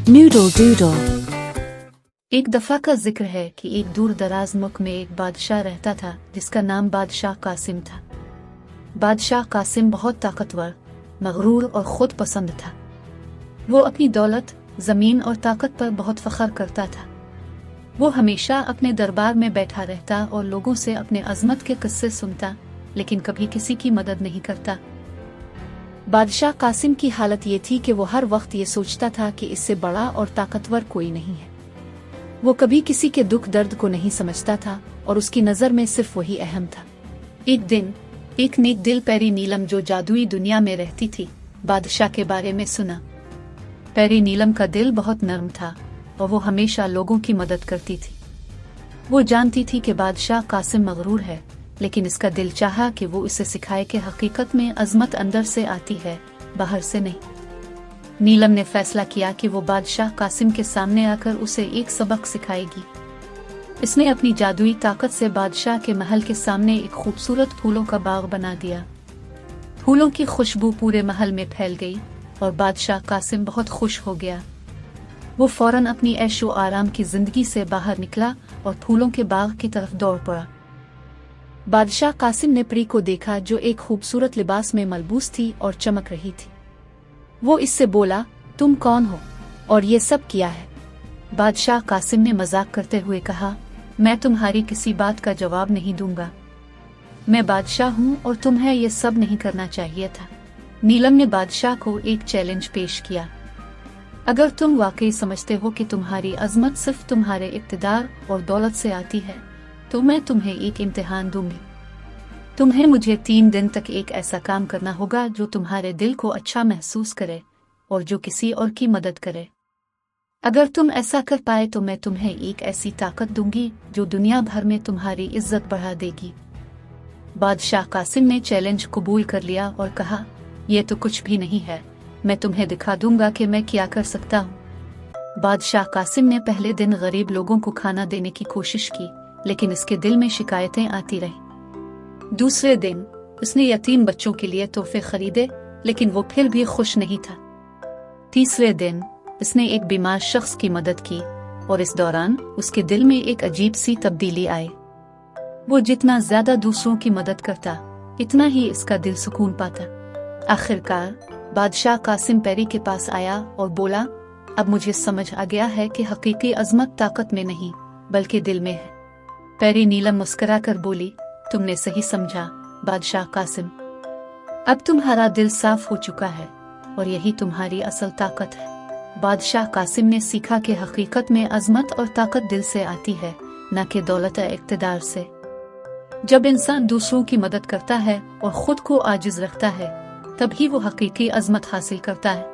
Noodle doodle. एक दफ़ा का जिक्र है कि एक दूर दराज मुल्क में एक बादशाह रहता था जिसका नाम बादशाह कासिम था। बादशाह कासिम बहुत ताकतवर, मगरूर और खुद पसंद था। वो अपनी दौलत, ज़मीन और ताकत पर बहुत फ़ख्र करता था। वो हमेशा अपने दरबार में बैठा रहता और लोगों से अपने अज़मत के किस्से सुनता, लेकिन कभी किसी की मदद नहीं करता। बादशाह कासिम की हालत ये थी कि वो हर वक्त ये सोचता था कि इससे बड़ा और ताकतवर कोई नहीं है। वो कभी किसी के दुख दर्द को नहीं समझता था और उसकी नज़र में सिर्फ वही अहम था। एक दिन एक नेक दिल पैरी नीलम जो जादुई दुनिया में रहती थी, बादशाह के बारे में सुना। पैरी नीलम का दिल बहुत नर्म था और वो हमेशा लोगों की मदद करती थी। वो जानती थी कि बादशाह कासिम मगरूर है, लेकिन इसका दिल चाहा कि वो इसे सिखाए कि हकीकत में अजमत अंदर से आती है, बाहर से नहीं। नीलम ने फैसला किया कि वो बादशाह कासिम के सामने आकर उसे एक सबक सिखाएगी। इसने अपनी जादुई ताकत से बादशाह के महल के सामने एक खूबसूरत फूलों का बाग बना दिया। फूलों की खुशबू पूरे महल में फैल गई और बादशाह कासिम बहुत खुश हो गया। वो फौरन अपनी ऐशो आराम की जिंदगी से बाहर निकला और फूलों के बाग की तरफ दौड़ पड़ा। बादशाह कासिम ने परी को देखा जो एक खूबसूरत लिबास में मलबूस थी और चमक रही थी। वो इससे बोला, तुम कौन हो और ये सब किया है? बादशाह कासिम ने मजाक करते हुए कहा, मैं तुम्हारी किसी बात का जवाब नहीं दूंगा। मैं बादशाह हूँ और तुम्हें ये सब नहीं करना चाहिए था। नीलम ने बादशाह को एक चैलेंज पेश किया। अगर तुम वाकई समझते हो कि तुम्हारी अजमत सिर्फ तुम्हारे इक़्तिदार और दौलत से आती है, तो मैं तुम्हें एक इम्तिहान दूंगी। तुम्हें मुझे 3 दिन तक एक ऐसा काम करना होगा जो तुम्हारे दिल को अच्छा महसूस करे और जो किसी और की मदद करे। अगर तुम ऐसा कर पाए तो मैं तुम्हें एक ऐसी ताकत दूंगी जो दुनिया भर में तुम्हारी इज्जत बढ़ा देगी। बादशाह कासिम ने चैलेंज कबूल कर लिया और कहा, यह तो कुछ भी नहीं है, मैं तुम्हें दिखा दूंगा कि मैं क्या कर सकता हूँ। बादशाह कासिम ने पहले दिन गरीब लोगों को खाना देने की कोशिश की, लेकिन इसके दिल में शिकायतें आती रहीं। दूसरे दिन उसने यतीम बच्चों के लिए तोहफे खरीदे, लेकिन वो फिर भी खुश नहीं था। तीसरे दिन उसने एक बीमार शख्स की मदद की और इस दौरान उसके दिल में एक अजीब सी तब्दीली आई। वो जितना ज्यादा दूसरों की मदद करता, इतना ही इसका दिल सुकून पाता। आखिरकार बादशाह कासिम पैरी के पास आया और बोला, अब मुझे समझ आ गया है कि हकीकी अजमत ताकत में नहीं बल्कि दिल में है। पैरी नीलम मुस्कुरा कर बोली, तुमने सही समझा बादशाह कासिम। अब तुम्हारा दिल साफ हो चुका है और यही तुम्हारी असल ताकत है। बादशाह कासिम ने सीखा कि हकीकत में अजमत और ताकत दिल से आती है, न कि दौलत या इक़्तिदार से। जब इंसान दूसरों की मदद करता है और खुद को आजिज रखता है, तभी वो हकीकी अजमत हासिल करता है।